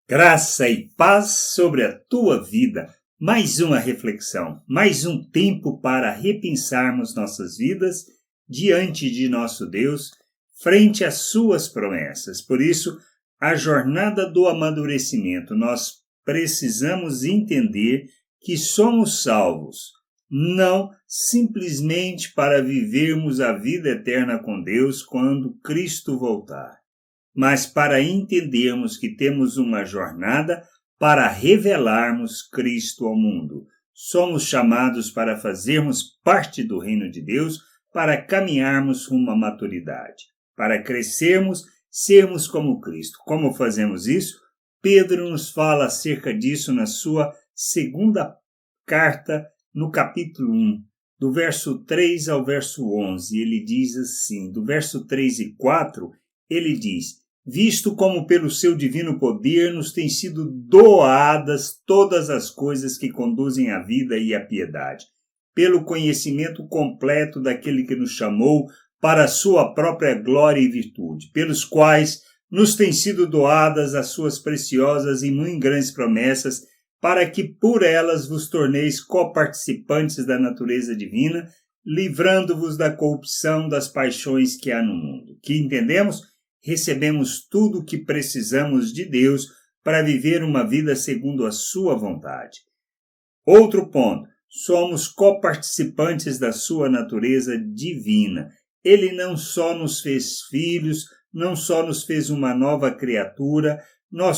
Graça e paz sobre a tua vida. Mais uma reflexão, mais um tempo para repensarmos nossas vidas diante de nosso Deus, frente às suas promessas. Por isso, a jornada do amadurecimento, nós precisamos entender que somos salvos, não simplesmente para vivermos a vida eterna com Deus quando Cristo voltar, mas para entendermos que temos uma jornada para revelarmos Cristo ao mundo. Somos chamados para fazermos parte do reino de Deus, para caminharmos rumo à maturidade, para crescermos, sermos como Cristo. Como fazemos isso? Pedro nos fala acerca disso na sua segunda carta, no capítulo 1, do verso 3 ao verso 11. Ele diz assim, do verso 3 e 4, ele diz: visto como pelo seu divino poder nos têm sido doadas todas as coisas que conduzem à vida e à piedade, pelo conhecimento completo daquele que nos chamou para a sua própria glória e virtude, pelos quais nos têm sido doadas as suas preciosas e muito grandes promessas, para que por elas vos torneis coparticipantes da natureza divina, livrando-vos da corrupção das paixões que há no mundo. Que entendemos? Recebemos tudo o que precisamos de Deus para viver uma vida segundo a sua vontade. Outro ponto, somos coparticipantes da sua natureza divina. Ele não só nos fez filhos, não só nos fez uma nova criatura, não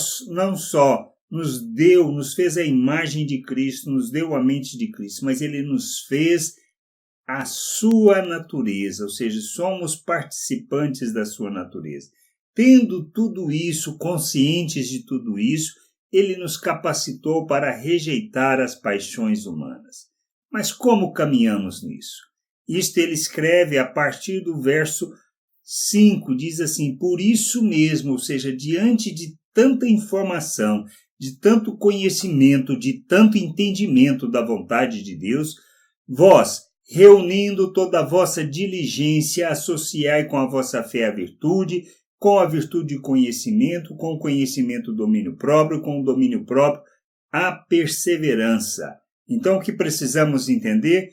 só nos fez a imagem de Cristo, nos deu a mente de Cristo, mas ele nos fez a sua natureza, ou seja, somos participantes da sua natureza. Tendo tudo isso, conscientes de tudo isso, ele nos capacitou para rejeitar as paixões humanas. Mas como caminhamos nisso? Isto ele escreve a partir do verso 5, diz assim: por isso mesmo, ou seja, diante de tanta informação, de tanto conhecimento, de tanto entendimento da vontade de Deus, vós, reunindo toda a vossa diligência, associai com a vossa fé a virtude, com a virtude o conhecimento, com o conhecimento o domínio próprio, com o domínio próprio a perseverança. Então, o que precisamos entender?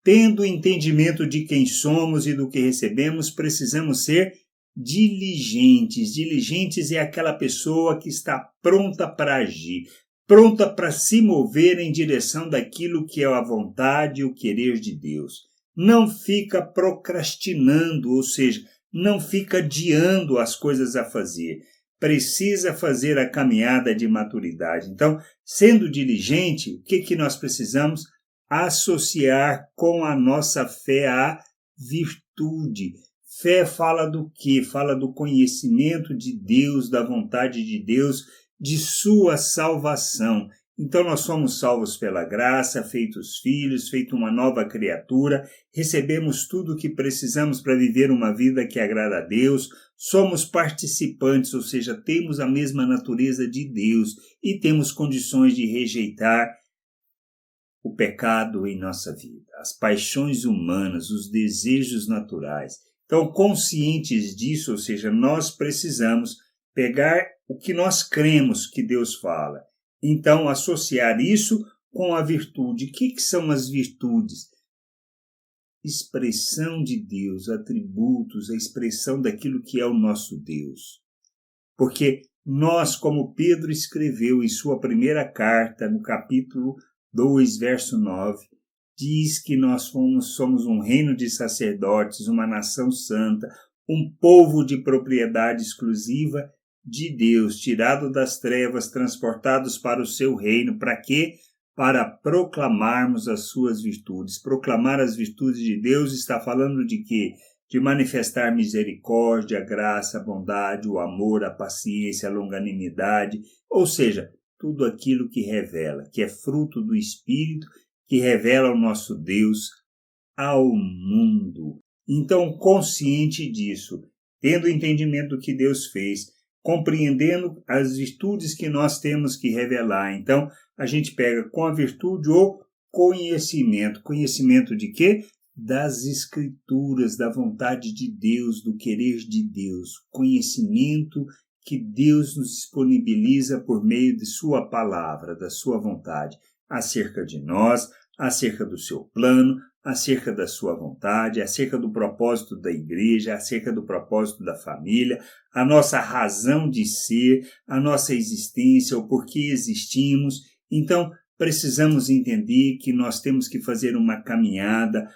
Tendo entendimento de quem somos e do que recebemos, precisamos ser diligentes. Diligentes é aquela pessoa que está pronta para agir, pronta para se mover em direção daquilo que é a vontade e o querer de Deus. Não fica procrastinando, ou seja, não fica adiando as coisas a fazer. Precisa fazer a caminhada de maturidade. Então, sendo diligente, o que nós precisamos? Associar com a nossa fé a virtude. Fé fala do quê? Fala do conhecimento de Deus, da vontade de Deus, de sua salvação. Então nós somos salvos pela graça, feitos filhos, feito uma nova criatura, recebemos tudo o que precisamos para viver uma vida que agrada a Deus, somos participantes, ou seja, temos a mesma natureza de Deus e temos condições de rejeitar o pecado em nossa vida, as paixões humanas, os desejos naturais. Então, conscientes disso, ou seja, nós precisamos pegar o que nós cremos que Deus fala. Então, associar isso com a virtude. O que são as virtudes? Expressão de Deus, atributos, a expressão daquilo que é o nosso Deus. Porque nós, como Pedro escreveu em sua primeira carta, no capítulo 2, verso 9, diz que nós somos um reino de sacerdotes, uma nação santa, um povo de propriedade exclusiva de Deus, tirado das trevas, transportados para o seu reino. Para quê? Para proclamarmos as suas virtudes. Proclamar as virtudes de Deus está falando de quê? De manifestar misericórdia, a graça, a bondade, o amor, a paciência, a longanimidade, ou seja, tudo aquilo que revela, que é fruto do Espírito, que revela o nosso Deus ao mundo. Então, consciente disso, tendo o entendimento do que Deus fez, compreendendo as virtudes que nós temos que revelar. Então, a gente pega com a virtude o conhecimento. Conhecimento de quê? Das Escrituras, da vontade de Deus, do querer de Deus. Conhecimento que Deus nos disponibiliza por meio de sua palavra, da sua vontade, acerca de nós, acerca do seu plano, acerca da sua vontade, acerca do propósito da igreja, acerca do propósito da família, a nossa razão de ser, a nossa existência, o porquê existimos. Então, precisamos entender que nós temos que fazer uma caminhada,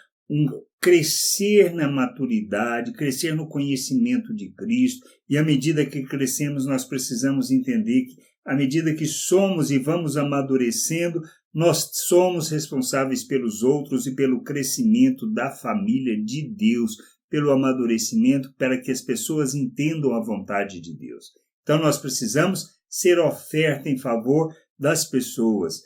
crescer na maturidade, crescer no conhecimento de Cristo, e à medida que crescemos, nós precisamos entender que, à medida que somos e vamos amadurecendo, nós somos responsáveis pelos outros e pelo crescimento da família de Deus, pelo amadurecimento, para que as pessoas entendam a vontade de Deus. Então, nós precisamos ser oferta em favor das pessoas,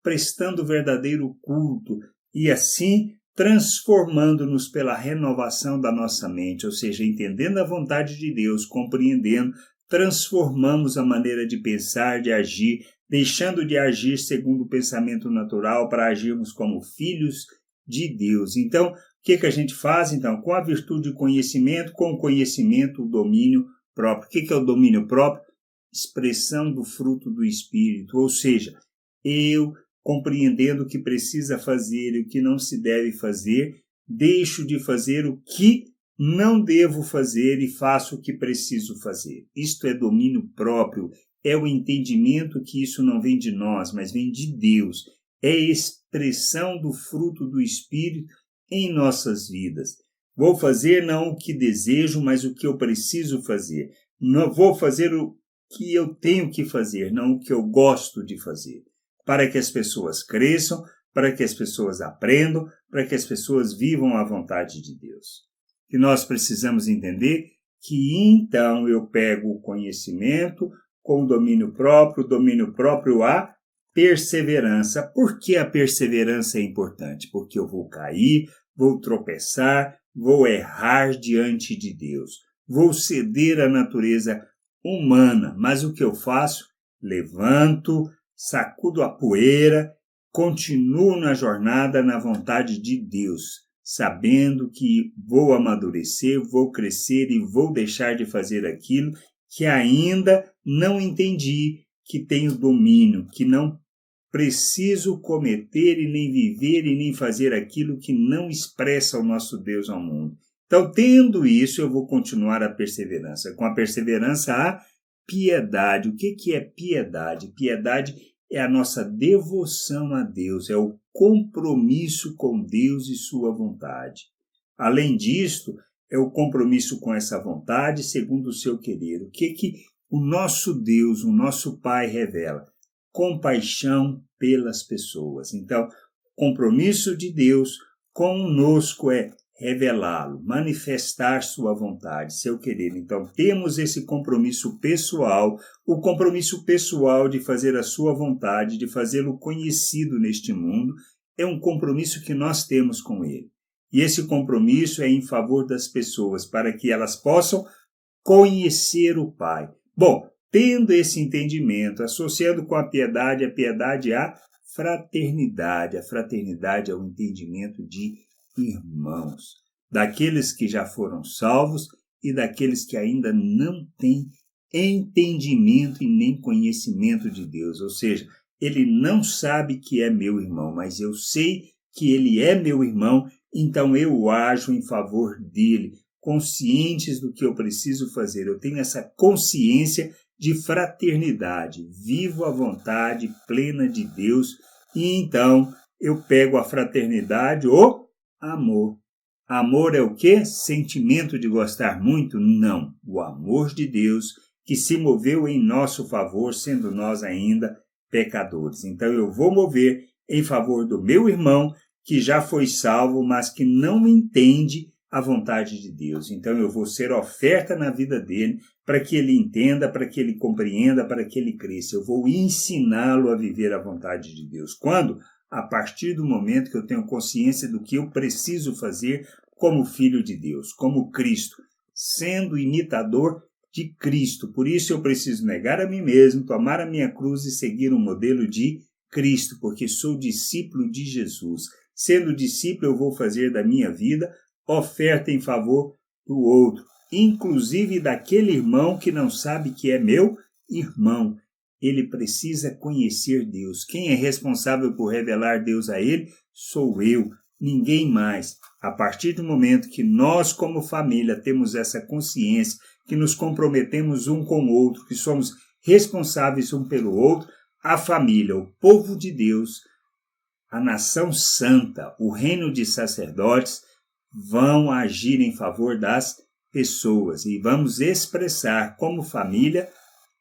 prestando verdadeiro culto e assim transformando-nos pela renovação da nossa mente, ou seja, entendendo a vontade de Deus, compreendendo, transformamos a maneira de pensar, de agir, deixando de agir segundo o pensamento natural para agirmos como filhos de Deus. Então, o que a gente faz? Então, com a virtude do conhecimento, com o conhecimento, o domínio próprio. O que é o domínio próprio? Expressão do fruto do Espírito, ou seja, eu compreendendo o que precisa fazer e o que não se deve fazer, deixo de fazer o que não devo fazer e faço o que preciso fazer. Isto é domínio próprio, é o entendimento que isso não vem de nós, mas vem de Deus. É expressão do fruto do Espírito em nossas vidas. Vou fazer não o que desejo, mas o que eu preciso fazer. Não vou fazer o que eu tenho que fazer, não o que eu gosto de fazer. Para que as pessoas cresçam, para que as pessoas aprendam, para que as pessoas vivam a vontade de Deus. E nós precisamos entender que então eu pego o conhecimento com o domínio próprio a perseverança. Por que a perseverança é importante? Porque eu vou cair, vou tropeçar, vou errar diante de Deus, vou ceder à natureza humana, mas o que eu faço? Levanto, sacudo a poeira, continuo na jornada na vontade de Deus, sabendo que vou amadurecer, vou crescer e vou deixar de fazer aquilo que ainda não entendi, que tenho domínio, que não preciso cometer e nem viver e nem fazer aquilo que não expressa o nosso Deus ao mundo. Então, tendo isso, eu vou continuar a perseverança. Com a perseverança, a piedade. O que é piedade? Piedade é a nossa devoção a Deus, é o compromisso com Deus e sua vontade. Além disto, é o compromisso com essa vontade segundo o seu querer. O que o nosso Deus, o nosso Pai revela? Compaixão pelas pessoas. Então, o compromisso de Deus conosco é revelá-lo, manifestar sua vontade, seu querer. Então, temos esse compromisso pessoal, o compromisso pessoal de fazer a sua vontade, de fazê-lo conhecido neste mundo, é um compromisso que nós temos com ele. E esse compromisso é em favor das pessoas, para que elas possam conhecer o Pai. Bom, tendo esse entendimento, associando com a piedade à fraternidade. A fraternidade é o entendimento de irmãos, daqueles que já foram salvos e daqueles que ainda não têm entendimento e nem conhecimento de Deus. Ou seja, ele não sabe que é meu irmão, mas eu sei que ele é meu irmão, então eu ajo em favor dele, conscientes do que eu preciso fazer. Eu tenho essa consciência de fraternidade, vivo a vontade plena de Deus e então eu pego a fraternidade, o amor. Amor é o quê? Sentimento de gostar muito? Não. O amor de Deus que se moveu em nosso favor, sendo nós ainda pecadores. Então eu vou mover em favor do meu irmão que já foi salvo, mas que não entende a vontade de Deus. Então eu vou ser oferta na vida dele para que ele entenda, para que ele compreenda, para que ele cresça. Eu vou ensiná-lo a viver a vontade de Deus. Quando? A partir do momento que eu tenho consciência do que eu preciso fazer como filho de Deus, como Cristo, sendo imitador de Cristo. Por isso eu preciso negar a mim mesmo, tomar a minha cruz e seguir um modelo de Cristo, porque sou discípulo de Jesus. Sendo discípulo, eu vou fazer da minha vida oferta em favor do outro. inclusive daquele irmão que não sabe que é meu irmão. Ele precisa conhecer Deus. Quem é responsável por revelar Deus a ele sou eu, ninguém mais. A partir do momento que nós, como família, temos essa consciência, que nos comprometemos um com o outro, que somos responsáveis um pelo outro, a família, o povo de Deus, a nação santa, o reino de sacerdotes, vão agir em favor das pessoas e vamos expressar como família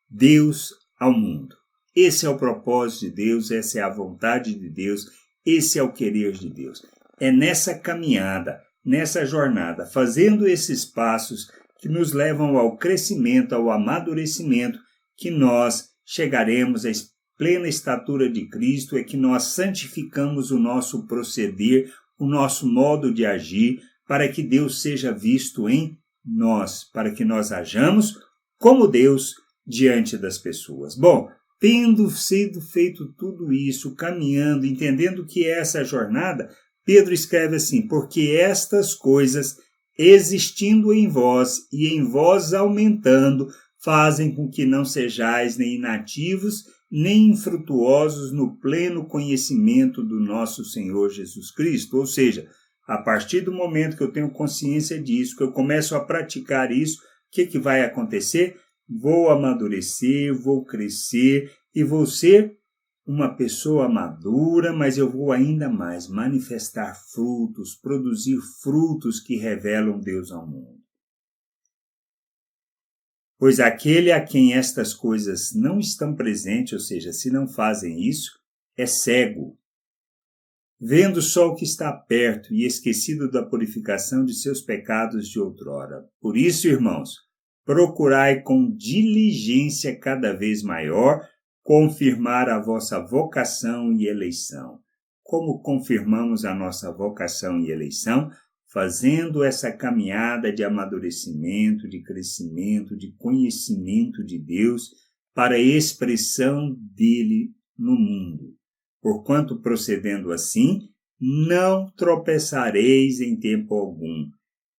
Deus ao mundo. Esse é o propósito de Deus, essa é a vontade de Deus, esse é o querer de Deus. É nessa caminhada, nessa jornada, fazendo esses passos que nos levam ao crescimento, ao amadurecimento, que nós chegaremos à plena estatura de Cristo, é que nós santificamos o nosso proceder, o nosso modo de agir, para que Deus seja visto em nós, para que nós hajamos como Deus diante das pessoas. Bom, tendo sido feito tudo isso, caminhando, entendendo que é essa jornada, Pedro escreve assim: porque estas coisas, existindo em vós e em vós aumentando, fazem com que não sejais nem inativos, nem infrutuosos no pleno conhecimento do nosso Senhor Jesus Cristo. Ou seja, a partir do momento que eu tenho consciência disso, que eu começo a praticar isso, o que vai acontecer? Vou amadurecer, vou crescer e vou ser uma pessoa madura, mas eu vou ainda mais manifestar frutos, produzir frutos que revelam Deus ao mundo. Pois aquele a quem estas coisas não estão presentes, ou seja, se não fazem isso, é cego, vendo só o que está perto e esquecido da purificação de seus pecados de outrora. Por isso, irmãos, procurai com diligência cada vez maior confirmar a vossa vocação e eleição. Como confirmamos a nossa vocação e eleição? Fazendo essa caminhada de amadurecimento, de crescimento, de conhecimento de Deus para a expressão dele no mundo. Porquanto, procedendo assim, não tropeçareis em tempo algum.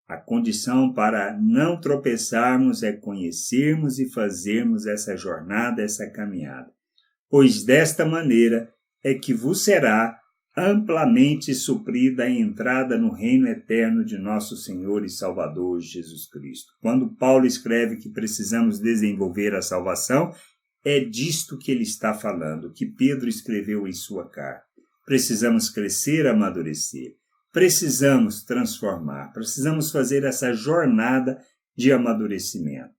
A condição para não tropeçarmos é conhecermos e fazermos essa jornada, essa caminhada. Pois desta maneira é que vos será amplamente suprida a entrada no reino eterno de nosso Senhor e Salvador Jesus Cristo. Quando Paulo escreve que precisamos desenvolver a salvação, é disto que ele está falando, que Pedro escreveu em sua carta. Precisamos crescer, amadurecer. Precisamos transformar, precisamos fazer essa jornada de amadurecimento.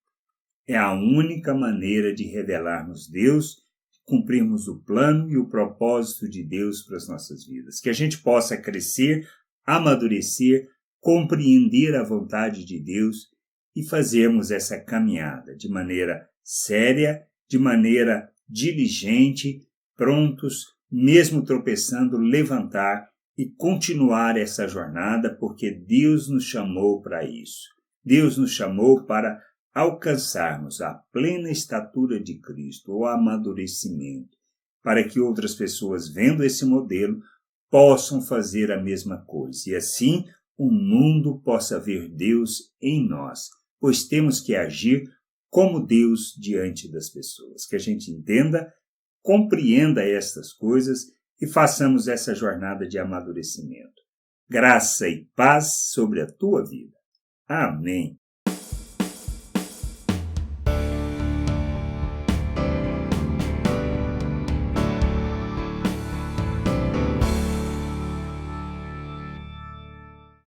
É a única maneira de revelarmos Deus, cumprirmos o plano e o propósito de Deus para as nossas vidas. Que a gente possa crescer, amadurecer, compreender a vontade de Deus e fazermos essa caminhada de maneira séria, de maneira diligente, prontos, mesmo tropeçando, levantar e continuar essa jornada, porque Deus nos chamou para isso. Deus nos chamou para alcançarmos a plena estatura de Cristo, o amadurecimento, para que outras pessoas, vendo esse modelo, possam fazer a mesma coisa. E assim, o mundo possa ver Deus em nós, pois temos que agir como Deus diante das pessoas. Que a gente entenda, compreenda estas coisas e façamos essa jornada de amadurecimento. Graça e paz sobre a tua vida. Amém.